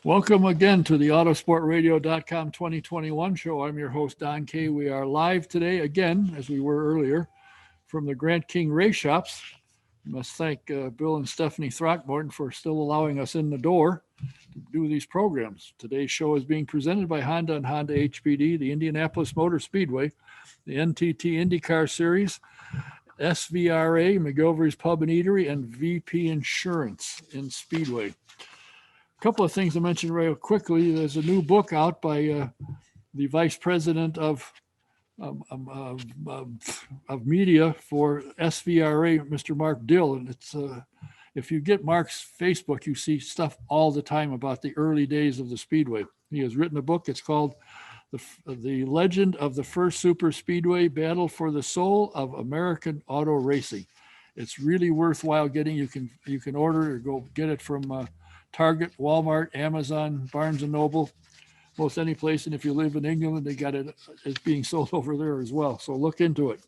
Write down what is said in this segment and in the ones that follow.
Welcome again to the Autosportradio.com 2021 show. I'm your host, Don Kay. We are live today again, as we were earlier, from the Grant King Race Shops. We must thank Bill and Stephanie Throckmorton for still allowing us in the door to do these programs. Today's show is being presented by Honda and Honda HPD, the Indianapolis Motor Speedway, the NTT IndyCar Series, SVRA, McGilvery's Pub and Eatery, and VP Insurance in Speedway. A couple of things to mention real quickly. There's a new book out by the Vice President of Media for SVRA, Mr. Mark Dill. And it's if you get Mark's Facebook, you see stuff all the time about the early days of the Speedway. He has written a book. It's called The Legend of the First Super Speedway, Battle for the Soul of American Auto Racing. It's really worthwhile getting. You can order it or go get it from Target, Walmart, Amazon, Barnes & Noble, most any place. And if you live in England, they got it. It's being sold over there as well. So look into it.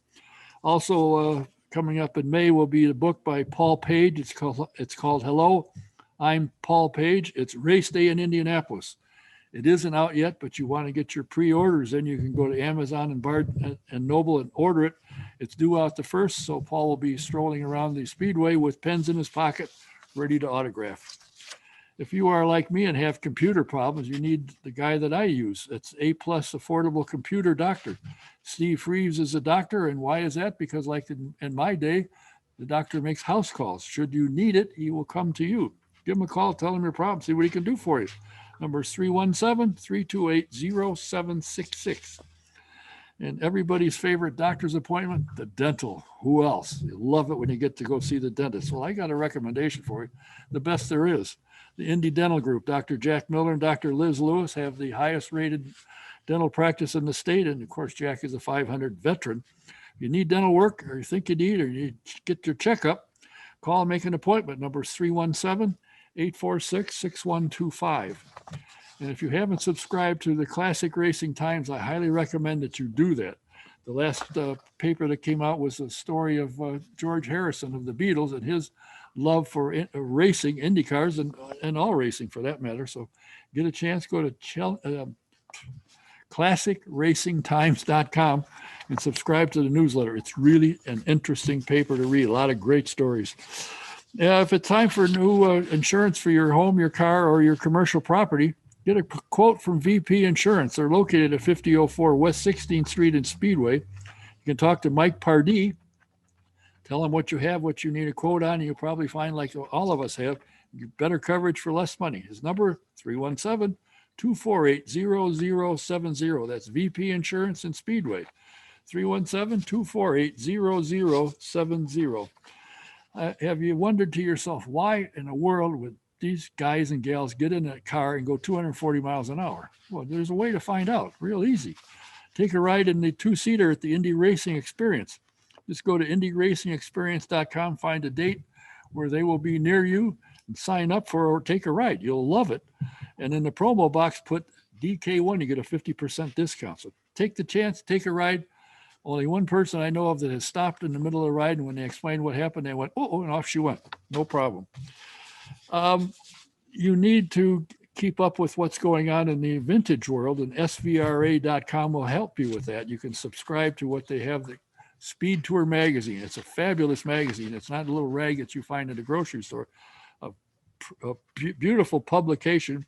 Also coming up in May will be the book by Paul Page. It's called Hello, I'm Paul Page. It's Race Day in Indianapolis. It isn't out yet, but you want to get your pre-orders in. You can go to Amazon and Barnes and Noble and order it. It's due out the 1st, so Paul will be strolling around the Speedway with pens in his pocket, ready to autograph. If you are like me and have computer problems, you need the guy that I use. It's A+ Affordable Computer Doctor. Steve Freeves is a doctor, and why is that? Because like in my day, the doctor makes house calls. Should you need it, he will come to you. Give him a call, tell him your problem, see what he can do for you. Number is 317-328-0766. And everybody's favorite doctor's appointment, the dental. Who else? You love it when you get to go see the dentist. Well, I got a recommendation for you, the best there is. The Indy Dental Group, Dr. Jack Miller and Dr. Liz Lewis have the highest rated dental practice in the state. And of course, Jack is a 500 veteran. If you need dental work or you think you need, or you get your checkup, call and make an appointment. Number is 317-846-6125. And if you haven't subscribed to the Classic Racing Times, I highly recommend that you do that. The last paper that came out was a story of George Harrison of the Beatles and his love for racing, IndyCars, and all racing for that matter. So get a chance, go to classicracingtimes.com and subscribe to the newsletter. It's really an interesting paper to read. A lot of great stories. If it's time for new insurance for your home, your car, or your commercial property, get a quote from VP Insurance. They're located at 5004 West 16th Street in Speedway. You can talk to Mike Pardee. Tell him what you have, what you need a quote on, and you'll probably find, like all of us have, better coverage for less money. His number, 317-248-0070. That's VP Insurance in Speedway, 317-248-0070. Have you wondered to yourself, why in the world would these guys and gals get in a car and go 240 miles an hour? Well, there's a way to find out, real easy. Take a ride in the two-seater at the Indy Racing Experience. Just go to IndyRacingExperience.com, find a date where they will be near you, and sign up for or take a ride. You'll love it. And in the promo box, put DK1, you get a 50% discount. So take the chance, take a ride. Only one person I know of that has stopped in the middle of the ride, and when they explained what happened, they went, oh, and off she went. No problem. You need to keep up with what's going on in the vintage world, and SVRA.com will help you with that. You can subscribe to what they have, the Speed Tour magazine. It's a fabulous magazine. It's not a little rag that you find at a grocery store. A beautiful publication.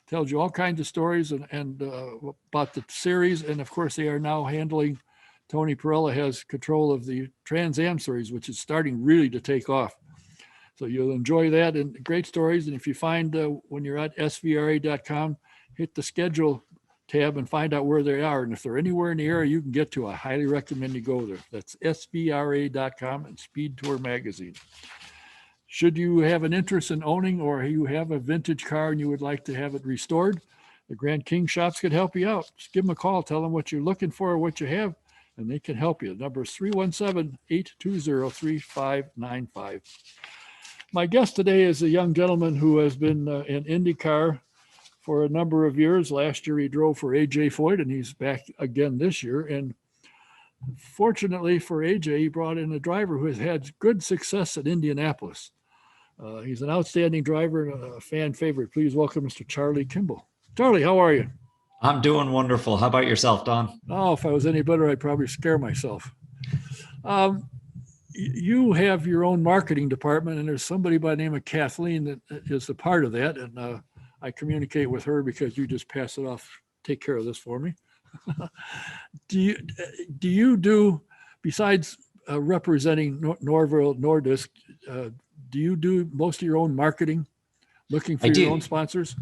Tells you all kinds of stories and about the series. And of course, they are now handling, Tony Perella has control of the Trans Am series, which is starting really to take off. So you'll enjoy that, and great stories. And if you find when you're at svra.com, hit the schedule tab and find out where they are. And if they're anywhere in the area you can get to, I highly recommend you go there. That's svra.com and Speed Tour magazine. Should you have an interest in owning, or you have a vintage car and you would like to have it restored, the Grant King shops could help you out. Just give them a call, tell them what you're looking for or what you have, and they can help you. The number is 317-820-3595. My guest today is a young gentleman who has been in IndyCar for a number of years. Last year he drove for AJ Foyt, and he's back again this year. And fortunately for AJ, he brought in a driver who has had good success at Indianapolis. He's an outstanding driver and a fan favorite. Please welcome Mr. Charlie Kimball. Charlie, how are you? I'm doing wonderful. How about yourself, Don? Oh, if I was any better, I'd probably scare myself. You have your own marketing department, and there's somebody by the name of Kathleen that is a part of that. And I communicate with her because you just pass it off, take care of this for me. do you do, besides representing Norville Nordisk, do you do most of your own marketing, looking for your own sponsors?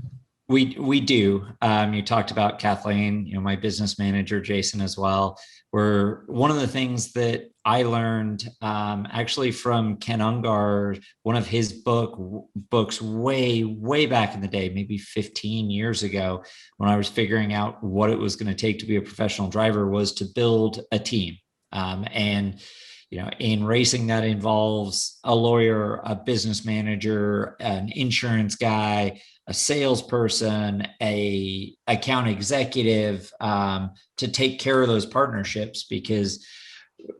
We do. You talked about Kathleen, my business manager, Jason, as well. One of the things that I learned actually from Ken Ungar, one of his books way back in the day, maybe 15 years ago, when I was figuring out what it was going to take to be a professional driver, was to build a team. In racing, that involves a lawyer, a business manager, an insurance guy, a salesperson, a account executive, to take care of those partnerships, because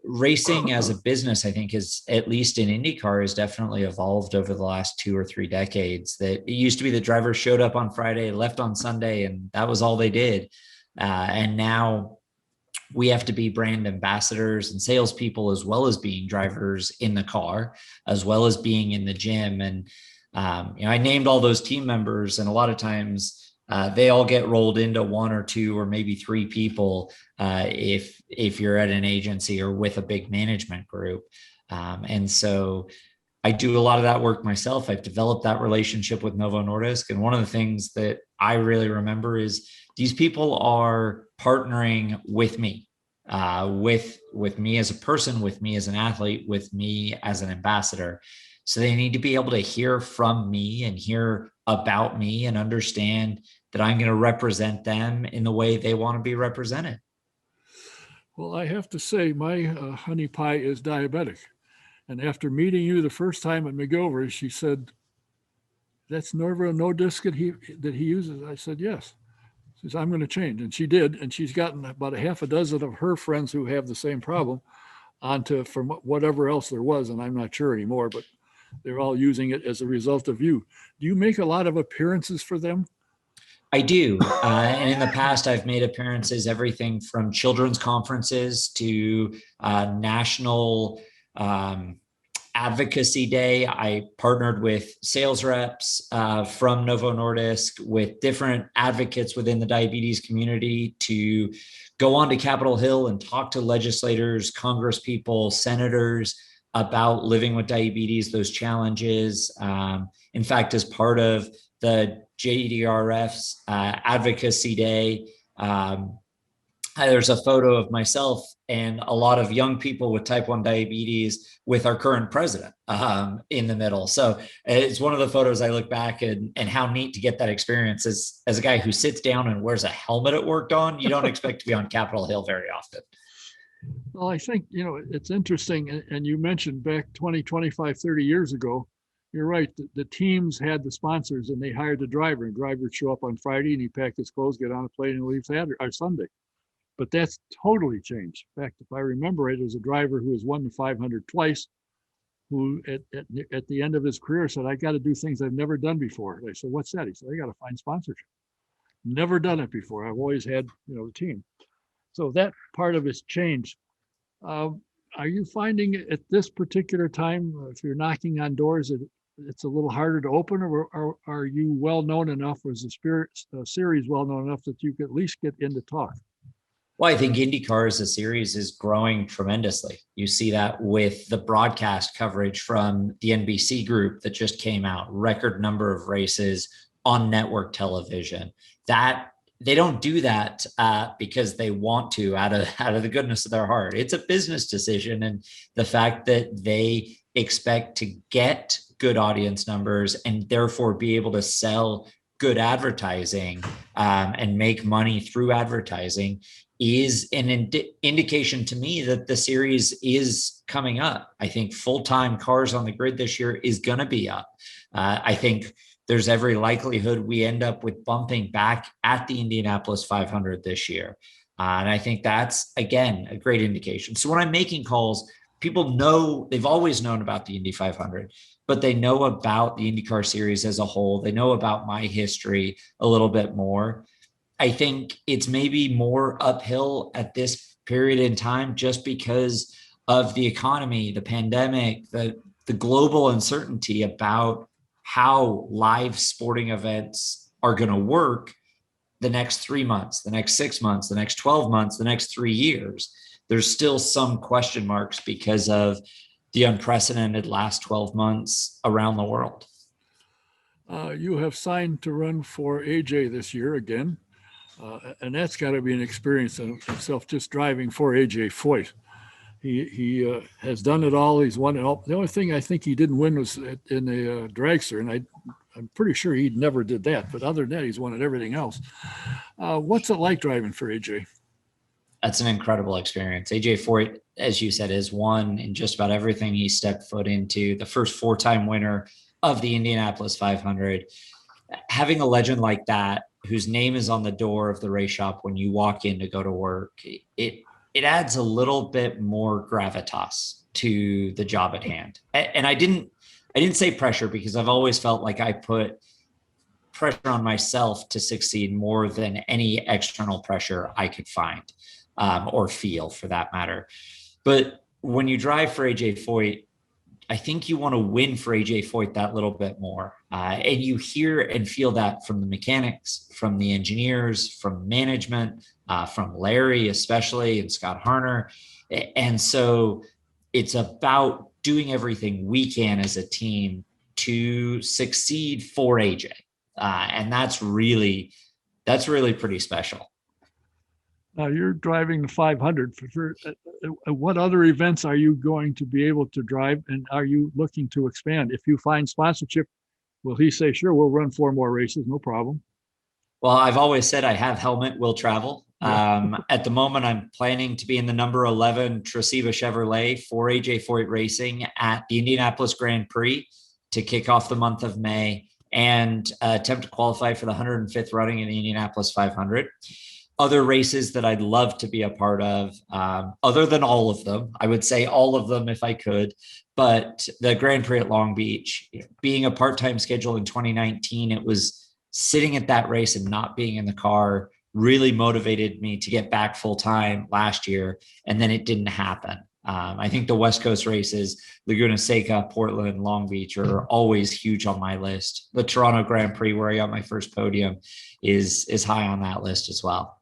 racing as a business, I think, is, at least in IndyCar, has definitely evolved over the last 2 or 3 decades. That it used to be the drivers showed up on Friday, left on Sunday, and that was all they did. And now we have to be brand ambassadors and salespeople, as well as being drivers in the car, as well as being in the gym. And I named all those team members, and a lot of times they all get rolled into 1 or 2 or maybe 3 people if you're at an agency or with a big management group. And so I do a lot of that work myself. I've developed that relationship with Novo Nordisk. And one of the things that I really remember is these people are partnering with me, with me as a person, with me as an athlete, with me as an ambassador. So they need to be able to hear from me and hear about me and understand that I'm going to represent them in the way they want to be represented. Well, I have to say, my honey pie is diabetic. And after meeting you the first time at McGilvery, she said, "That's Norville Nordisk that he uses." I said, "Yes." She says, "I'm going to change." And she did. And she's gotten about a half a dozen of her friends who have the same problem onto from whatever else there was. And I'm not sure anymore, but they're all using it as a result of you. Do you make a lot of appearances for them? I do. And in the past, I've made appearances, everything from children's conferences to national advocacy day. I partnered with sales reps from Novo Nordisk, with different advocates within the diabetes community, to go on to Capitol Hill and talk to legislators, Congress people, senators about living with diabetes, those challenges. In fact, as part of the JDRF's advocacy day, there's a photo of myself and a lot of young people with type 1 diabetes with our current president in the middle. So it's one of the photos I look back and how neat to get that experience as a guy who sits down and wears a helmet at work on. You don't expect to be on Capitol Hill very often. Well, I think, it's interesting. And you mentioned back 20, 25, 30 years ago, you're right. The teams had the sponsors and they hired the driver, and driver would show up on Friday and he packed his clothes, get on a plane and leave Saturday or Sunday. But that's totally changed. In fact, if I remember right, there's a driver who has won the 500 twice, who at the end of his career said, "I got to do things I've never done before." I said, "What's that?" He said, "I got to find sponsorship. Never done it before. I've always had, the team." So that part of it's changed. Are you finding at this particular time, if you're knocking on doors, it's a little harder to open, or are you well known enough, or is the series well known enough that you could at least get into talk? Well, I think IndyCar as a series is growing tremendously. You see that with the broadcast coverage from the NBC group that just came out, record number of races on network television. That they don't do that because they want to, out of the goodness of their heart. It's a business decision, and the fact that they expect to get good audience numbers and therefore be able to sell good advertising and make money through advertising is an indication to me that the series is coming up. I think full-time cars on the grid this year is going to be up. I think there's every likelihood we end up with bumping back at the Indianapolis 500 this year. And I think that's, again, a great indication. So when I'm making calls, people know, they've always known about the Indy 500. but they know about the IndyCar Series as a whole. They know about my history a little bit more. I think it's maybe more uphill at this period in time just because of the economy, the pandemic, the global uncertainty about how live sporting events are going to work the next 3 months, the next 6 months, the next 12 months, the next 3 years. There's still some question marks because of the unprecedented last 12 months around the world. You have signed to run for AJ this year again, and that's got to be an experience in itself, just driving for AJ Foyt. He has done it all. He's won it all. The only thing I think he didn't win was in a dragster, and I'm pretty sure he never did that. But other than that, he's won at everything else. What's it like driving for AJ? That's an incredible experience. AJ Foyt, as you said, has won in just about everything he stepped foot into. The first 4-time winner of the Indianapolis 500. Having a legend like that, whose name is on the door of the race shop when you walk in to go to work, it adds a little bit more gravitas to the job at hand. And I didn't say pressure, because I've always felt like I put pressure on myself to succeed more than any external pressure I could find, or feel for that matter. But when you drive for AJ Foyt, I think you want to win for AJ Foyt that little bit more. And you hear and feel that from the mechanics, from the engineers, from management, from Larry, especially, and Scott Harner. And so it's about doing everything we can as a team to succeed for AJ. And that's really pretty special. Now you're driving the 500. What other events are you going to be able to drive, and are you looking to expand? If you find sponsorship, will he say, sure, we'll run 4 more races, no problem? Well, I've always said I have helmet, will travel. At the moment, I'm planning to be in the number 11 Tresiva Chevrolet for AJ Foyt Racing at the Indianapolis Grand Prix to kick off the month of May, and attempt to qualify for the 105th running in the Indianapolis 500. Other races that I'd love to be a part of, other than all of them, I would say all of them if I could, but the Grand Prix at Long Beach, being a part-time schedule in 2019, it was sitting at that race and not being in the car really motivated me to get back full-time last year, and then it didn't happen. I think the West Coast races, Laguna Seca, Portland, Long Beach, are always huge on my list. The Toronto Grand Prix, where I got my first podium, is high on that list as well.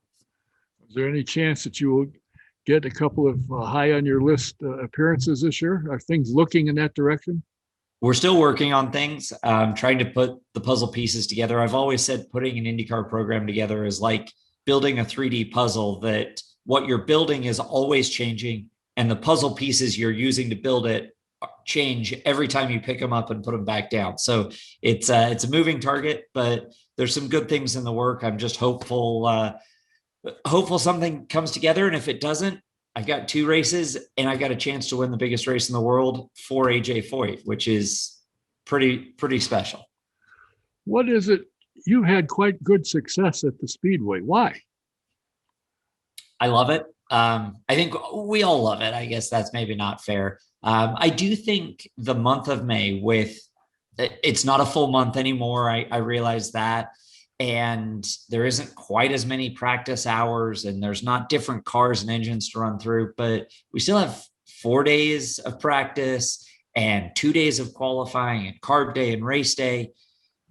Is there any chance that you will get a couple of high on your list appearances this year? Are things looking in that direction? We're still working on things, trying to put the puzzle pieces together. I've always said putting an IndyCar program together is like building a 3D puzzle, that what you're building is always changing, and the puzzle pieces you're using to build it change every time you pick them up and put them back down. So it's a moving target, but there's some good things in the work. I'm just hopeful something comes together. And if it doesn't, I've got 2 races and I got a chance to win the biggest race in the world for AJ Foyt, which is pretty special. What is it? You had quite good success at the Speedway. Why? I love it. I think we all love it. I guess that's maybe not fair. I do think the month of May, it's not a full month anymore. I realize that. And there isn't quite as many practice hours, and there's not different cars and engines to run through, but we still have 4 days of practice and 2 days of qualifying and carb day and race day.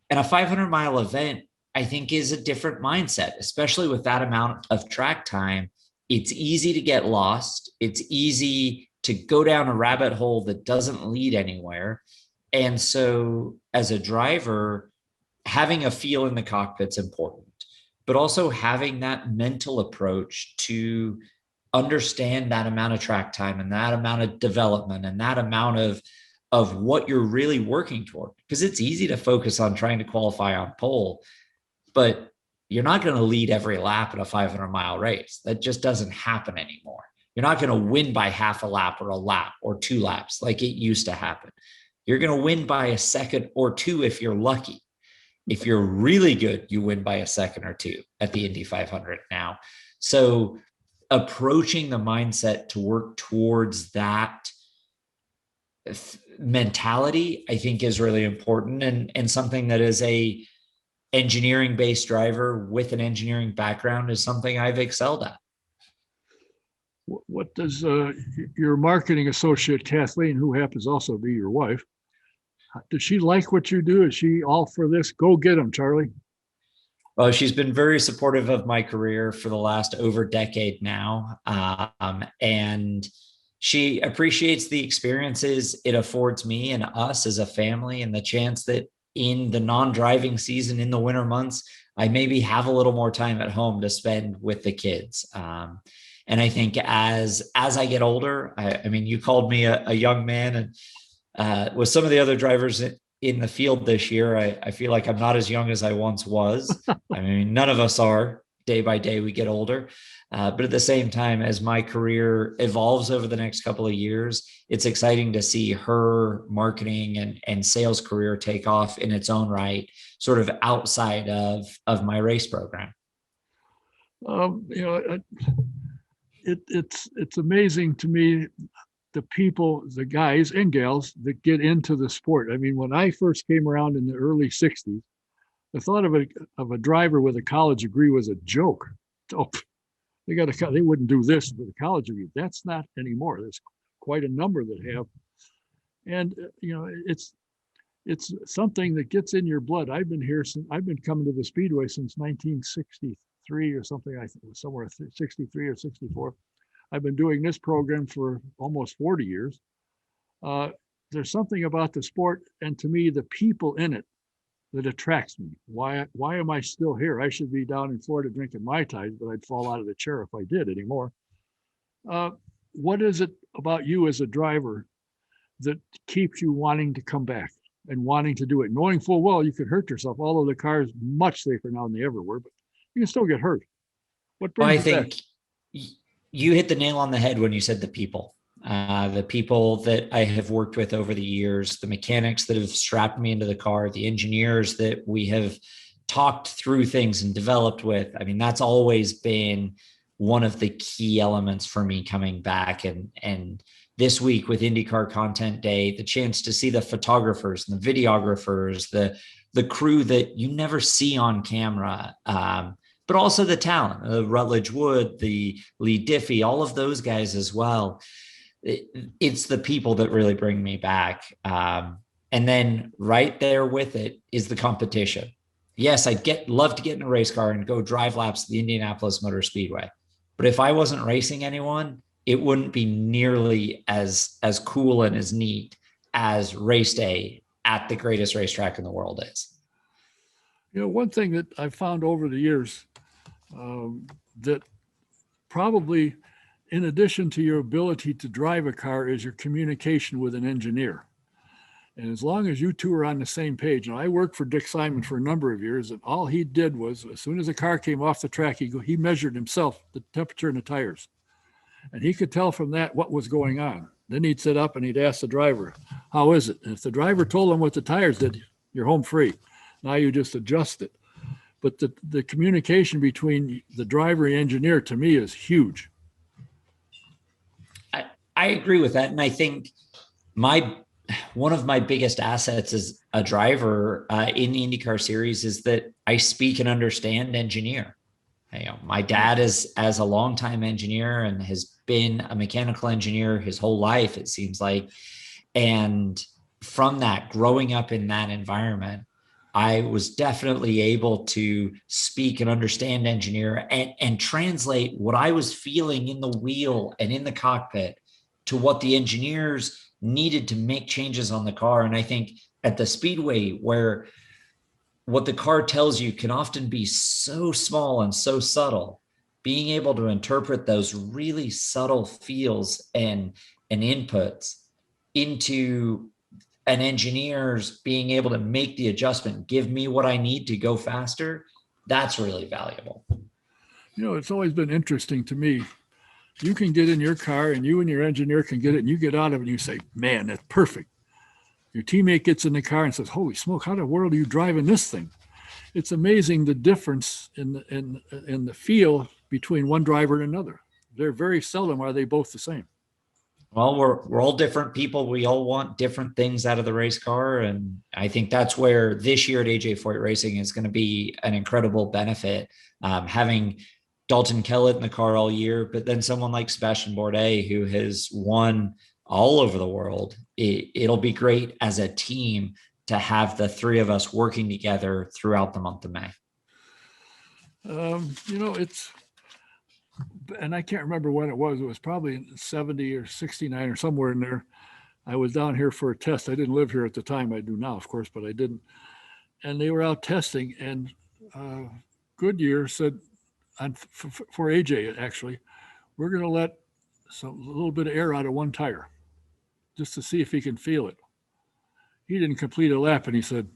And a 500-mile event, I think, is a different mindset, especially with that amount of track time. It's easy to get lost. It's easy to go down a rabbit hole that doesn't lead anywhere. And so as a driver, having a feel in the cockpit's important, but also having that mental approach to understand that amount of track time and that amount of development and that amount of what you're really working toward. Because it's easy to focus on trying to qualify on pole, but you're not going to lead every lap in a 500-mile race. That just doesn't happen anymore. You're not going to win by half a lap or 2 laps like it used to happen. You're going to win by a second or 2 if you're lucky. If you're really good, you win by a second or 2 at the Indy 500 now. So approaching the mindset to work towards that mentality, I think, is really important, and something that is a engineering based driver with an engineering background is something I've excelled at. What does your marketing associate, Kathleen, who happens also to be your wife, does she like what you do? Is she all for this? Go get them, Charlie. Well, she's been very supportive of my career for the last over decade now. And she appreciates the experiences it affords me and us as a family, and the chance that in the non-driving season, in the winter months, I maybe have a little more time at home to spend with the kids. And I think as I get older, I mean, you called me a young man, and with some of the other drivers in the field this year, I feel like I'm not as young as I once was. I mean, none of us are. Day by day, we get older. But at the same time, as my career evolves over the next couple of years, it's exciting to see her marketing and sales career take off in its own right, sort of outside of my race program. You know, it's amazing to me, the people, the guys and gals that get into the sport. I mean, when I first came around in the early 60s, the thought of a driver with a college degree was a joke. Oh, they wouldn't do this with a college degree. That's not anymore. There's quite a number that have. And you know, it's something that gets in your blood. I've been coming to the Speedway since 1963 or something. I think it was somewhere 63 or 64. I've been doing this program for almost 40 years. There's something about the sport, and to me, the people in it, that attracts me. Why am I still here? I should be down in Florida drinking Mai Tais, but I'd fall out of the chair if I did anymore. What is it about you as a driver that keeps you wanting to come back and wanting to do it, knowing full well you could hurt yourself, although the car is much safer now than they ever were, but you can still get hurt. What brings you back? You hit the nail on the head when you said the people that I have worked with over the years, the mechanics that have strapped me into the car, the engineers that we have talked through things and developed with. I mean, that's always been one of the key elements for me coming back. And this week with IndyCar Content Day, the chance to see the photographers and the videographers, the crew that you never see on camera, but also the talent, Rutledge Wood, the Lee Diffie, all of those guys as well. It's the people that really bring me back. And then right there with it is the competition. Yes, I'd love to get in a race car and go drive laps at the Indianapolis Motor Speedway. But if I wasn't racing anyone, it wouldn't be nearly as cool and as neat as race day at the greatest racetrack in the world is. You know, one thing that I've found over the years, that probably, in addition to your ability to drive a car, is your communication with an engineer. And as long as you two are on the same page, and I worked for Dick Simon for a number of years, and all he did was, as soon as the car came off the track, he measured himself, the temperature in the tires. And he could tell from that what was going on. Then he'd sit up and he'd ask the driver, how is it? And if the driver told him what the tires did, you're home free. Now you just adjust it. But the communication between the driver and engineer, to me, is huge. I agree with that. And I think one of my biggest assets as a driver in the IndyCar Series is that I speak and understand engineer. You know, my dad is as a longtime engineer and has been a mechanical engineer his whole life, it seems like. And from that, growing up in that environment, I was definitely able to speak and understand engineer and translate what I was feeling in the wheel and in the cockpit to what the engineers needed to make changes on the car. And I think at the Speedway, where what the car tells you can often be so small and so subtle, being able to interpret those really subtle feels and inputs into an engineer's being able to make the adjustment, give me what I need to go faster, that's really valuable. You know, it's always been interesting to me. You can get in your car and you and your engineer can get it, and you get out of it and you say, man, that's perfect. Your teammate gets in the car and says, holy smoke, how the world are you driving this thing? It's amazing the difference in the feel between one driver and another. They're very seldom are they both the same. Well, we're all different people. We all want different things out of the race car. And I think that's where this year at AJ Foyt Racing is going to be an incredible benefit. Having Dalton Kellett in the car all year, but then someone like Sebastian Bourdais, who has won all over the world. It'll be great as a team to have the three of us working together throughout the month of May. And I can't remember when it was. It was probably in 70 or 69 or somewhere in there. I was down here for a test. I didn't live here at the time. I do now, of course, but I didn't. And they were out testing, and Goodyear said, for AJ actually, we're going to let a little bit of air out of one tire just to see if he can feel it. He didn't complete a lap, and he said,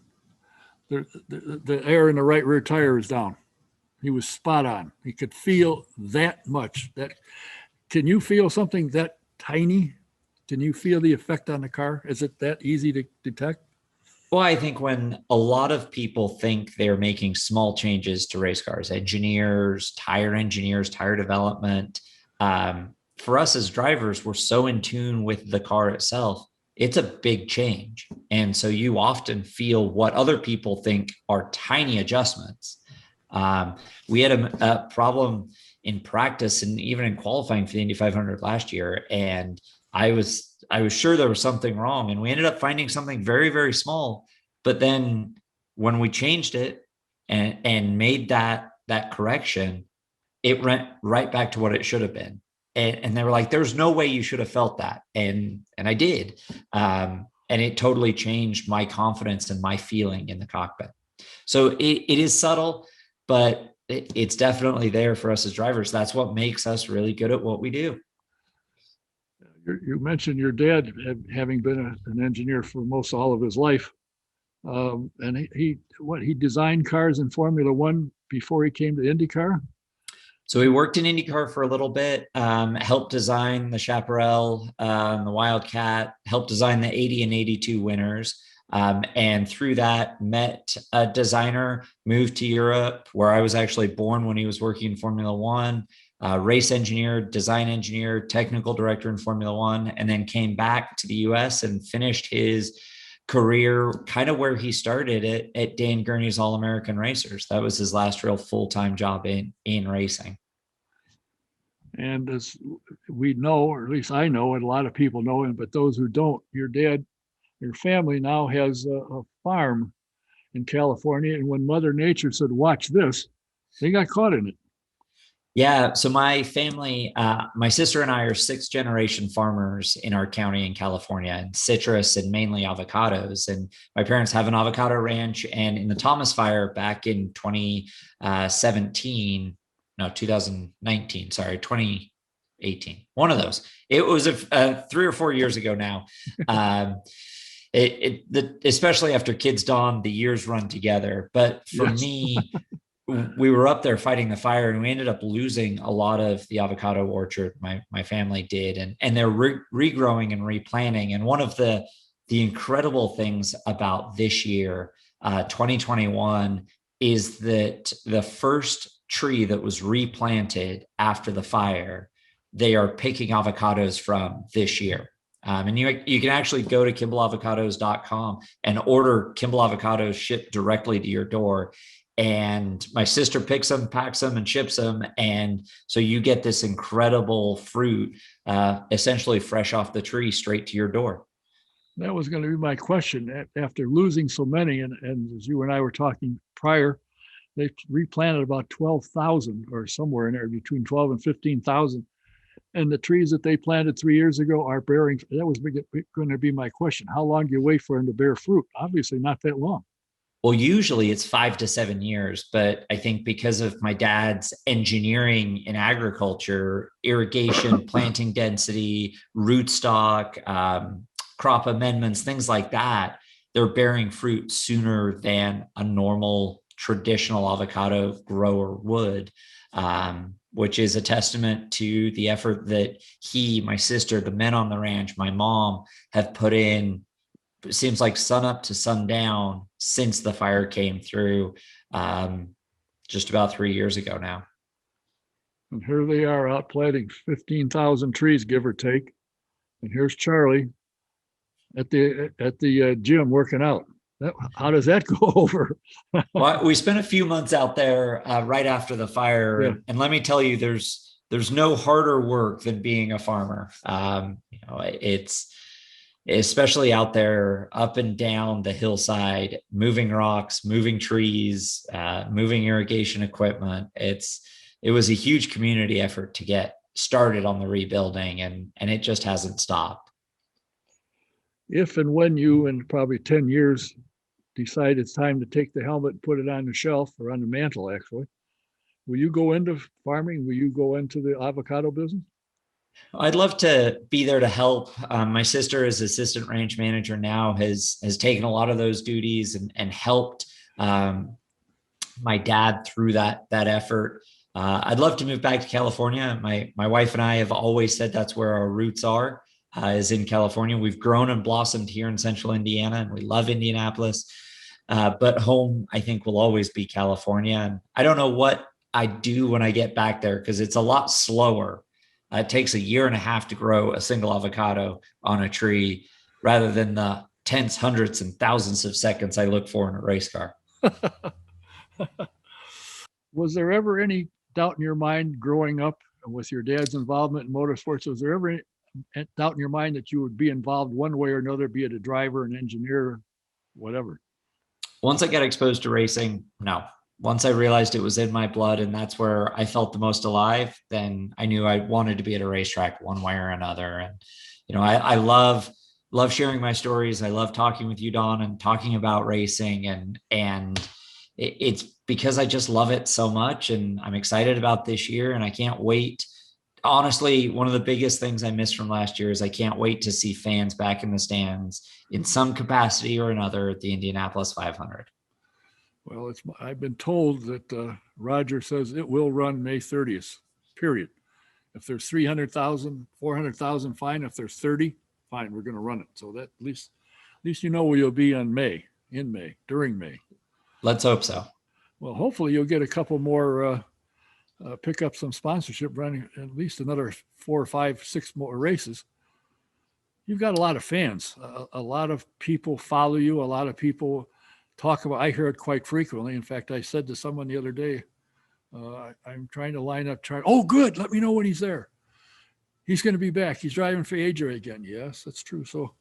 the air in the right rear tire is down. He was spot on. He could feel that much. Can you feel something that tiny? Can you feel the effect on the car? Is it that easy to detect? Well, I think when a lot of people think they're making small changes to race cars, engineers, tire development, for us as drivers, we're so in tune with the car itself. It's a big change. And so you often feel what other people think are tiny adjustments. We had a problem in practice and even in qualifying for the Indy 500 last year. And I was sure there was something wrong, and we ended up finding something very, very small. But then when we changed it and made that correction, it went right back to what it should have been. And they were like, there's no way you should have felt that. And I did. And it totally changed my confidence and my feeling in the cockpit. So it is subtle, but it's definitely there for us as drivers. That's what makes us really good at what we do. You mentioned your dad having been an engineer for most all of his life. And he designed cars in Formula One before he came to IndyCar? So he worked in IndyCar for a little bit, helped design the Chaparral, the Wildcat, helped design the 80 and 82 winners. And through that, met a designer, moved to Europe, where I was actually born when he was working in Formula One, race engineer, design engineer, technical director in Formula One, and then came back to the US and finished his career kind of where he started at Dan Gurney's All-American Racers. That was his last real full-time job in racing. And as we know, or at least I know, and a lot of people know, but those who don't, your family now has a farm in California. And when Mother Nature said, watch this, they got caught in it. Yeah. So my family, my sister and I are 6th generation farmers in our county in California, and citrus and mainly avocados. And my parents have an avocado ranch. And in the Thomas Fire back in 2019, one of those. It was 3 or 4 years ago now. Especially after kids dawn, the years run together. But for me, we were up there fighting the fire, and we ended up losing a lot of the avocado orchard. My family did, and they're regrowing and replanting. And one of the incredible things about this year, 2021, is that the first tree that was replanted after the fire, they are picking avocados from this year. And you can actually go to KimballAvocados.com and order Kimball avocados shipped directly to your door. And my sister picks them, packs them, and ships them. And so you get this incredible fruit, essentially fresh off the tree, straight to your door. That was going to be my question. After losing so many, and as you and I were talking prior, they replanted about 12,000 or somewhere in there, between 12 and 15,000. And the trees that they planted 3 years ago are bearing. That was going to be my question. How long do you wait for them to bear fruit? Obviously not that long. Well, usually it's 5 to 7 years, but I think because of my dad's engineering in agriculture, irrigation, planting density, rootstock, crop amendments, things like that, they're bearing fruit sooner than a normal traditional avocado grower would, which is a testament to the effort that my sister, the men on the ranch, my mom have put in. It seems like sun up to sundown since the fire came through, just about 3 years ago now. And here they are out planting 15,000 trees, give or take. And here's Charlie at the gym working out. How does that go over? Well, we spent a few months out there right after the fire, Yeah. and let me tell you, there's no harder work than being a farmer. It's especially out there up and down the hillside, moving rocks, moving trees, moving irrigation equipment. It was a huge community effort to get started on the rebuilding, and it just hasn't stopped. If and when you, in probably 10 years, decide it's time to take the helmet and put it on the shelf or on the mantle, actually, will you go into farming? Will you go into the avocado business? I'd love to be there to help. My sister is assistant range manager now, has taken a lot of those duties and helped my dad through that effort. I'd love to move back to California. My wife and I have always said that's where our roots are, is in California. We've grown and blossomed here in central Indiana, and we love Indianapolis. But home, I think, will always be California. And I don't know what I do when I get back there, because it's a lot slower. It takes a year and a half to grow a single avocado on a tree, rather than the tens, hundreds, and thousands of seconds I look for in a race car. Was there ever any doubt in your mind growing up with your dad's involvement in motorsports? Was there ever any doubt in your mind that you would be involved one way or another, be it a driver, an engineer, whatever? Once I got exposed to racing, no. Once I realized it was in my blood and that's where I felt the most alive, then I knew I wanted to be at a racetrack one way or another. And, I love sharing my stories. I love talking with you, Don, and talking about racing. And it's because I just love it so much. And I'm excited about this year, and I can't wait. Honestly, one of the biggest things I missed from last year is I can't wait to see fans back in the stands in some capacity or another at the Indianapolis 500. Well, I've been told that Roger says it will run May 30th, period. If there's 300,000, 400,000, fine. If there's 30, fine, we're going to run it. So that at least you know where you'll be in May, during May. Let's hope so. Well, hopefully you'll get a couple more, pick up some sponsorship, running at least another 4 or 5, 6 more races. You've got a lot of fans. A lot of people follow you. A lot of people talk about, I hear it quite frequently. In fact, I said to someone the other day, I'm trying to line up, oh, good. Let me know when he's there. He's going to be back. He's driving for AJ again. Yes, that's true. So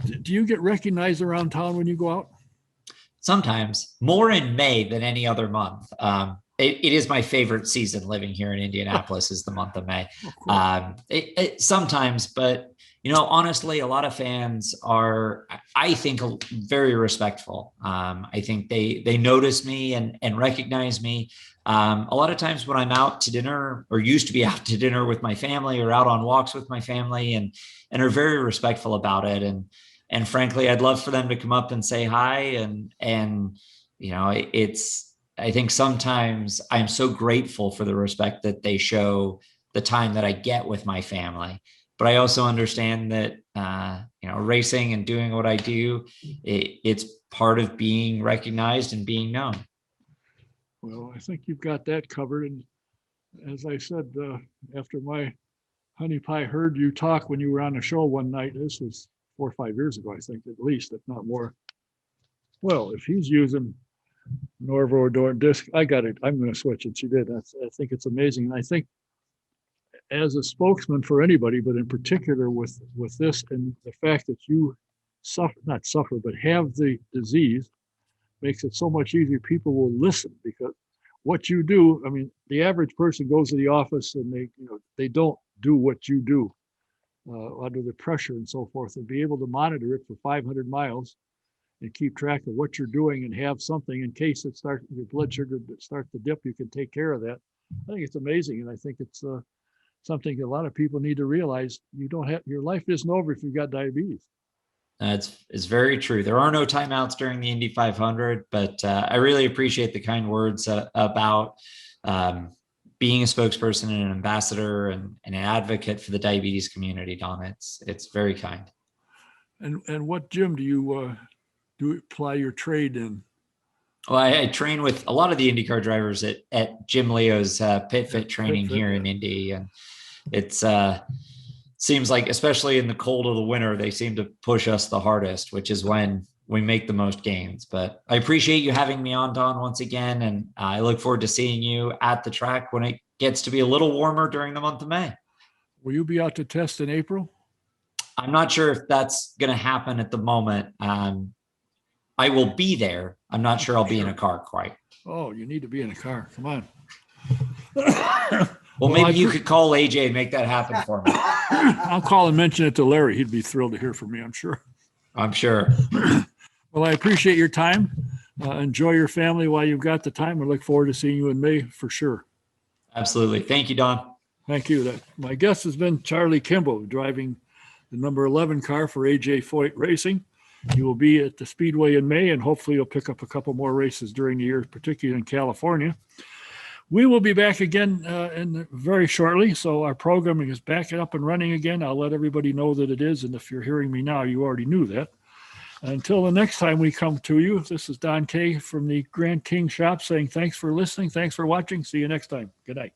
do you get recognized around town when you go out? Sometimes, more in May than any other month. It is my favorite season living here in Indianapolis is the month of May. Sometimes, but honestly, a lot of fans are, I think, very respectful. I think they notice me and recognize me. A lot of times when I'm out to dinner, or used to be out to dinner with my family, or out on walks with my family, and are very respectful about it. And frankly, I'd love for them to come up and say hi. And I think sometimes I'm so grateful for the respect that they show, the time that I get with my family. But I also understand that, racing and doing what I do, it's part of being recognized and being known. Well, I think you've got that covered. And as I said, after my honey pie heard you talk when you were on a show one night, this was 4 or 5 years ago, I think, at least, if not more. Well, if he's using Norvo door disc, I got it. I'm going to switch it. She did. I think it's amazing. And I think as a spokesman for anybody, but in particular with this, and the fact that you not suffer, but have the disease, makes it so much easier. People will listen, because what you do, I mean, the average person goes to the office and they don't do what you do under the pressure and so forth, and be able to monitor it for 500 miles and keep track of what you're doing, and have something in case your blood sugar starts to dip, you can take care of that. I think it's amazing. And I think it's something a lot of people need to realize. Your life isn't over if you've got diabetes. It's very true. There are no timeouts during the Indy 500, but I really appreciate the kind words about being a spokesperson and an ambassador and an advocate for the diabetes community, Don. It's very kind. And what gym do you apply your trade in? Well, I train with a lot of the IndyCar drivers at Jim Leo's Pit Fit training here in Indy, and it's seems like, especially in the cold of the winter, they seem to push us the hardest, which is when we make the most gains. But I appreciate you having me on, Don, once again. And I look forward to seeing you at the track when it gets to be a little warmer during the month of May. Will you be out to test in April? I'm not sure if that's going to happen at the moment. I will be there. I'm not sure I'll be in a car quite. Oh, you need to be in a car. Come on. Well, maybe you could call AJ and make that happen for me. I'll call and mention it to Larry. He'd be thrilled to hear from me, I'm sure. I'm sure. Well, I appreciate your time. Enjoy your family while you've got the time. I look forward to seeing you in May for sure. Absolutely. Thank you, Don. Thank you. My guest has been Charlie Kimball, driving the number 11 car for AJ Foyt Racing. He will be at the Speedway in May, and hopefully he'll pick up a couple more races during the year, particularly in California. We will be back again very shortly, so our programming is back up and running again. I'll let everybody know that it is, and if you're hearing me now, you already knew that. Until the next time we come to you, this is Don Kay from the Grand King Shop saying thanks for listening, thanks for watching. See you next time. Good night.